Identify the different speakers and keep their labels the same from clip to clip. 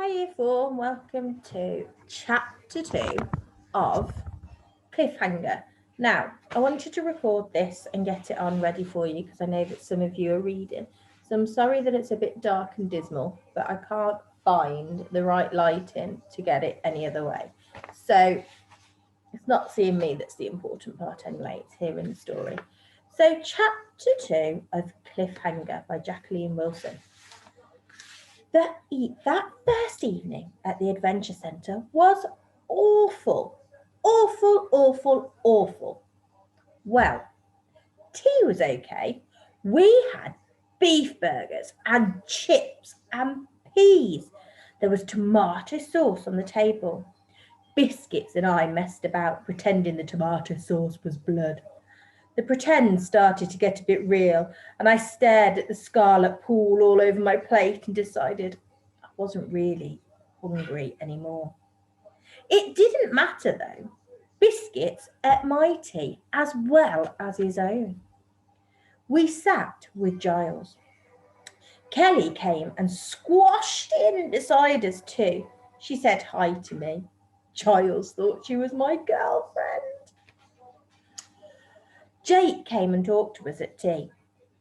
Speaker 1: Hi Year 4 and welcome to Chapter 2 of Cliffhanger. Now, I wanted to record this and get it on ready for you because I know that some of you are reading. So I'm sorry that it's a bit dark and dismal, but I can't find the right lighting to get it any other way. So it's not seeing me that's the important part anyway, it's hearing the story. So Chapter 2 of Cliffhanger by Jacqueline Wilson. That first evening at the Adventure Centre was awful. Awful, awful, awful. Well, tea was okay. We had beef burgers and chips and peas. There was tomato sauce on the table. Biscuits and I messed about pretending the tomato sauce was blood. The pretend started to get a bit real, and I stared at the scarlet pool all over my plate and decided I wasn't really hungry anymore. It didn't matter though. Biscuits ate my tea as well as his own. We sat with Giles. Kelly came and squashed in beside us too. She said hi to me. Giles thought she was my girlfriend. Jake came and talked to us at tea.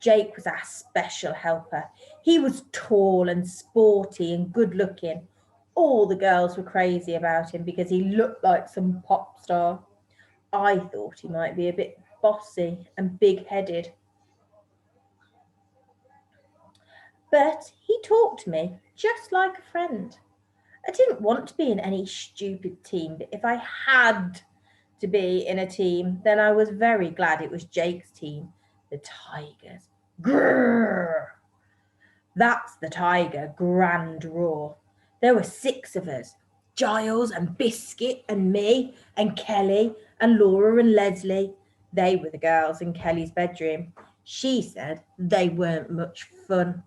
Speaker 1: Jake was our special helper. He was tall and sporty and good looking. All the girls were crazy about him because he looked like some pop star. I thought he might be a bit bossy and big-headed. But he talked to me just like a friend. I didn't want to be in any stupid team, but if I had to be in a team, then I was very glad it was Jake's team, the Tigers. Grrr! That's the Tiger Grand Roar. There were 6 of us, Giles and Biscuit and me and Kelly and Laura and Leslie. They were the girls in Kelly's bedroom. She said they weren't much fun.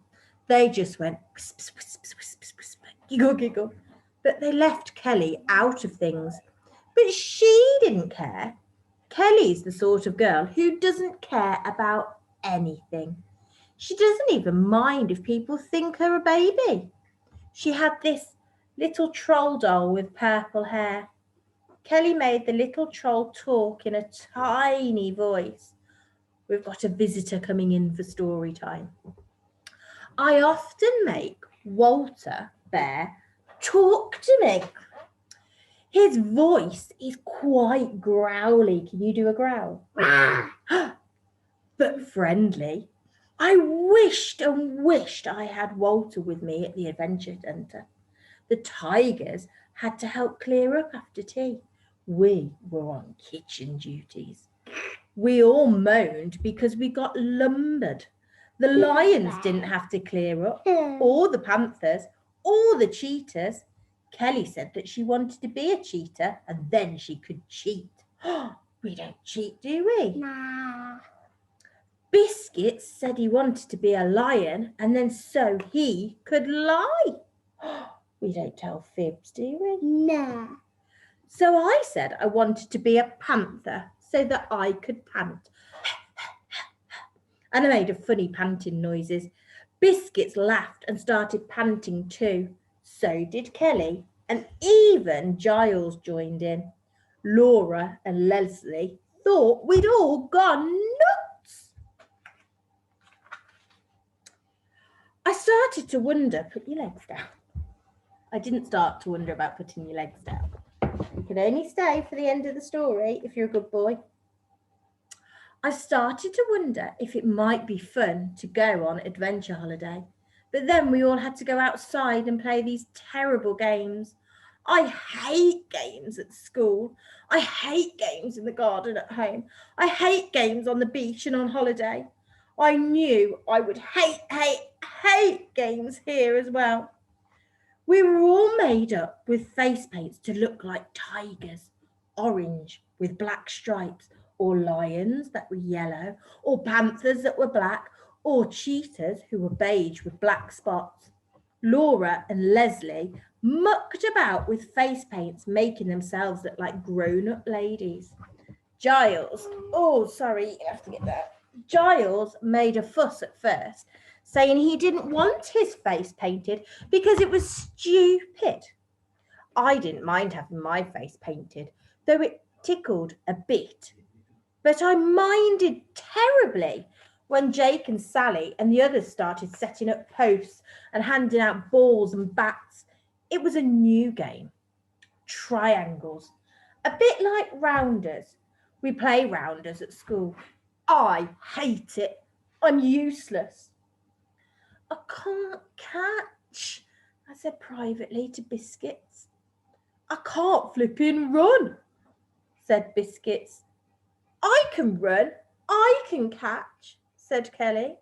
Speaker 1: They just went whisp, whisp, whisp, whisp, whisp, giggle, giggle. But they left Kelly out of things. But she didn't care. Kelly's the sort of girl who doesn't care about anything. She doesn't even mind if people think her a baby. She had this little troll doll with purple hair. Kelly made the little troll talk in a tiny voice. We've got a visitor coming in for story time. I often make Walter Bear talk to me. His voice is quite growly. Can you do a growl? But friendly. I wished and wished I had Walter with me at the Adventure Centre. The Tigers had to help clear up after tea. We were on kitchen duties. We all moaned because we got lumbered. The lions didn't have to clear up, or the panthers, or the cheetahs. Kelly said that she wanted to be a cheetah and then she could cheat. We don't cheat, do we?
Speaker 2: Nah.
Speaker 1: Biscuit said he wanted to be a lion and then so he could lie. We don't tell fibs, do we?
Speaker 2: Nah.
Speaker 1: So I said I wanted to be a panther so that I could pant. And I made a funny panting noises. Biscuits laughed and started panting too. So did Kelly, and even Giles joined in. Laura and Leslie thought we'd all gone nuts. I started to wonder, put your legs down. I didn't start to wonder about putting your legs down. You can only stay for the end of the story if you're a good boy. I started to wonder if it might be fun to go on adventure holiday, but then we all had to go outside and play these terrible games. I hate games at school. I hate games in the garden at home. I hate games on the beach and on holiday. I knew I would hate games here as well. We were all made up with face paints to look like tigers, orange with black stripes, or lions that were yellow, or panthers that were black, or cheetahs who were beige with black spots. Laura and Leslie mucked about with face paints, making themselves look like grown-up ladies. Giles, you have to get that. Giles made a fuss at first, saying he didn't want his face painted because it was stupid. I didn't mind having my face painted, though it tickled a bit. But I minded terribly when Jake and Sally and the others started setting up posts and handing out balls and bats. It was a new game. Triangles. A bit like rounders. We play rounders at school. I hate it. I'm useless. I can't catch, I said privately to Biscuits. I can't flipping run, said Biscuits. I can run, I can catch, said Kelly.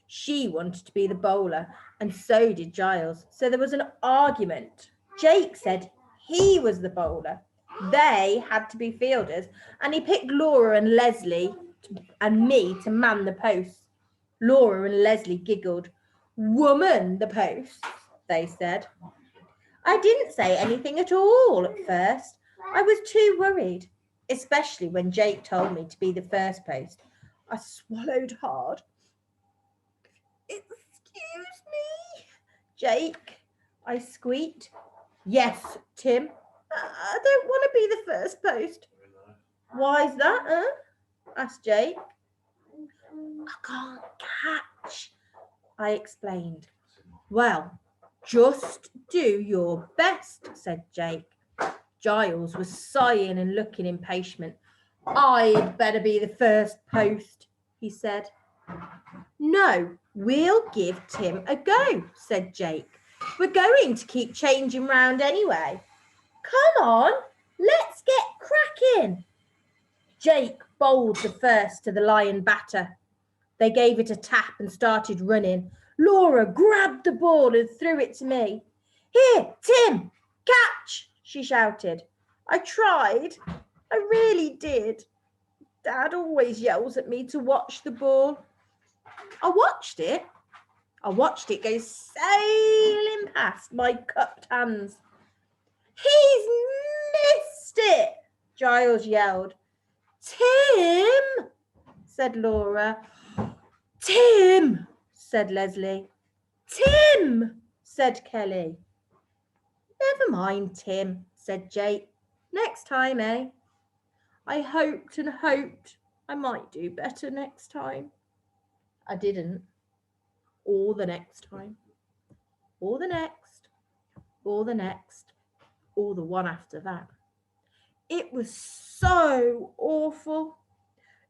Speaker 1: She wanted to be the bowler, and so did Giles. So there was an argument. Jake said he was the bowler. They had to be fielders, and he picked Laura and Leslie and me to man the posts. Laura and Leslie giggled. Woman the posts, they said. I didn't say anything at all at first. I was too worried, especially when Jake told me to be the first post. I swallowed hard. Excuse me, Jake, I squeaked. Yes, Tim. I don't want to be the first post. Why's that, huh? Asked Jake. I can't catch, I explained. Well, just do your best, said Jake. Giles was sighing and looking impatient. I'd better be the first post, he said. No, we'll give Tim a go, said Jake. We're going to keep changing round anyway. Come on, let's get cracking. Jake bowled the first to the lion batter. They gave it a tap and started running. Laura grabbed the ball and threw it to me. Here, Tim, catch, she shouted. I tried. I really did. Dad always yells at me to watch the ball. I watched it go sailing past my cupped hands. He's missed it, Giles yelled. Tim, said Laura. Tim, said Leslie. Tim, said Kelly. Never mind, Tim, said Jake. Next time, eh? I hoped and hoped I might do better next time. I didn't. Or the next time. Or the next. Or the next. Or the one after that. It was so awful.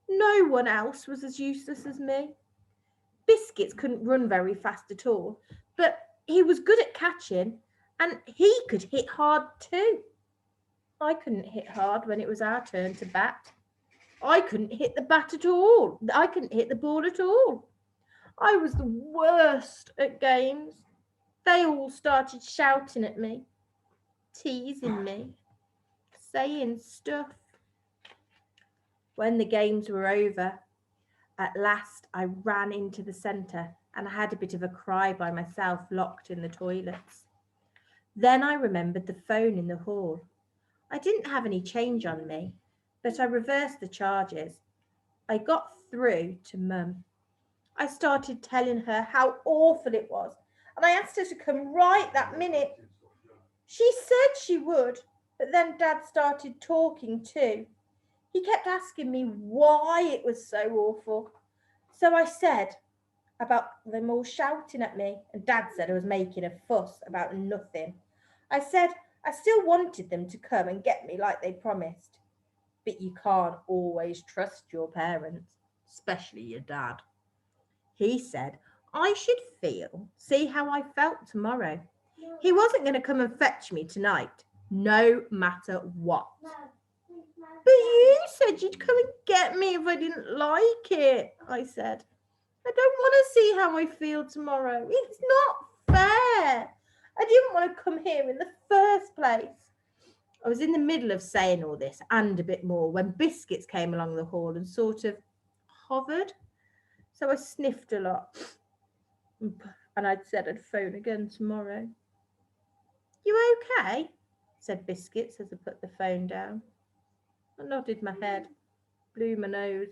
Speaker 1: No one else was as useless as me. Biscuits couldn't run very fast at all, but he was good at catching, and he could hit hard too. I couldn't hit hard when it was our turn to bat. I couldn't hit the bat at all. I couldn't hit the ball at all. I was the worst at games. They all started shouting at me, teasing me, saying stuff. When the games were over, at last I ran into the centre and I had a bit of a cry by myself, locked in the toilets. Then I remembered the phone in the hall. I didn't have any change on me, but I reversed the charges. I got through to Mum. I started telling her how awful it was, and I asked her to come right that minute. She said she would, but then Dad started talking too. He kept asking me why it was so awful. So I said about them all shouting at me, and Dad said I was making a fuss about nothing. I said I still wanted them to come and get me like they promised. But you can't always trust your parents, especially your dad. He said I should see how I felt tomorrow. He wasn't going to come and fetch me tonight, no matter what. But you said you'd come and get me if I didn't like it, I said. I don't want to see how I feel tomorrow. It's not fair. I didn't want to come here in the first place. I was in the middle of saying all this and a bit more when Biscuits came along the hall and sort of hovered. So I sniffed a lot. And I'd said I'd phone again tomorrow. You okay? Said Biscuits as I put the phone down. I nodded my head, blew my nose.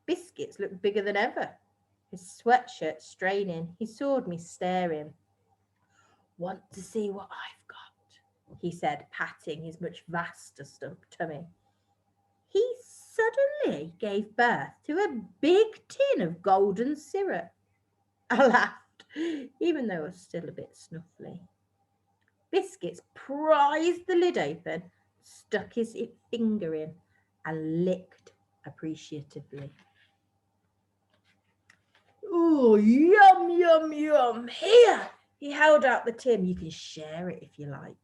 Speaker 1: Biscuits looked bigger than ever. his sweatshirt straining. He saw me staring. "Want to see what I've got?" he said, patting his much vaster tummy. He suddenly gave birth to a big tin of golden syrup. I laughed, even though I was still a bit snuffly. Biscuits prized the lid open, stuck his finger in, and licked appreciatively. "Oh, yum, yum, yum. Here!" He held out the tin. "You can share it if you like."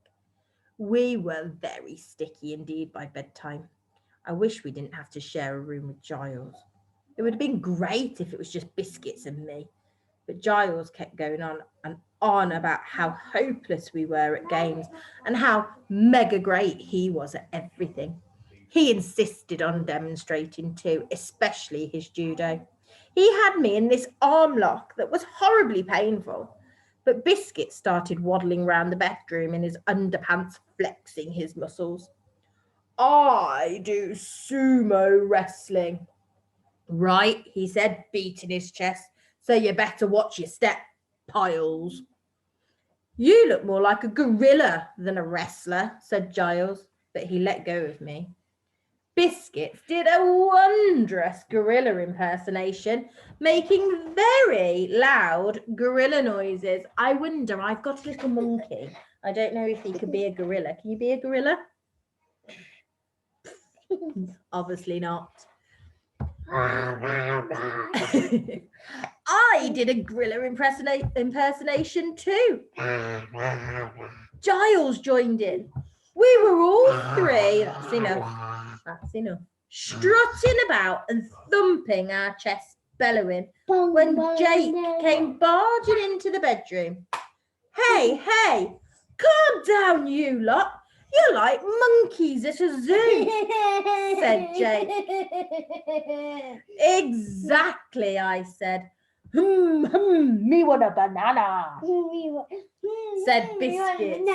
Speaker 1: We were very sticky indeed by bedtime. I wish we didn't have to share a room with Giles. It would have been great if it was just Biscuits and me. But Giles kept going on and on about how hopeless we were at games and how mega great he was at everything. He insisted on demonstrating too, especially his judo. He had me in this arm lock that was horribly painful. But Biscuit started waddling round the bedroom in his underpants, flexing his muscles. "I do sumo wrestling." "Right," he said, beating his chest. "So you better watch your step, Piles." "You look more like a gorilla than a wrestler," said Giles, but he let go of me. Biscuits did a wondrous gorilla impersonation, making very loud gorilla noises. I wonder, I've got a little monkey. I don't know if he could be a gorilla. Can you be a gorilla? Obviously not. I did a gorilla impersonation too. Giles joined in. We were all three, that's enough, strutting about and thumping our chests, bellowing, when Jake came barging into the bedroom. "Hey, calm down, you lot. You're like monkeys at a zoo," said Jake. "Exactly," I said. Me want a banana," said Biscuits,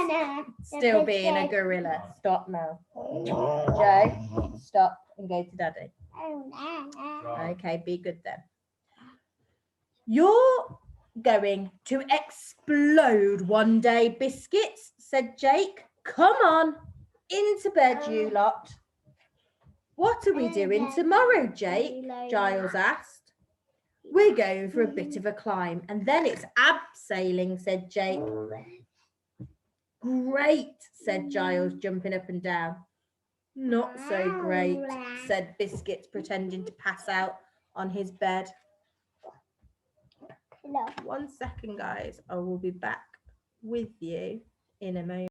Speaker 1: still being a gorilla. "Stop now. Joe, stop and go to Daddy." Okay, be good then. "You're going to explode one day, Biscuits," said Jake. "Come on, into bed, you lot." "What are we doing tomorrow, Jake?" Giles asked. "We're going for a bit of a climb, and then it's abseiling," said Jake. "Great," said Giles, jumping up and down. "Not so great," said Biscuits, pretending to pass out on his bed. 1 second, guys. I will be back with you in a moment.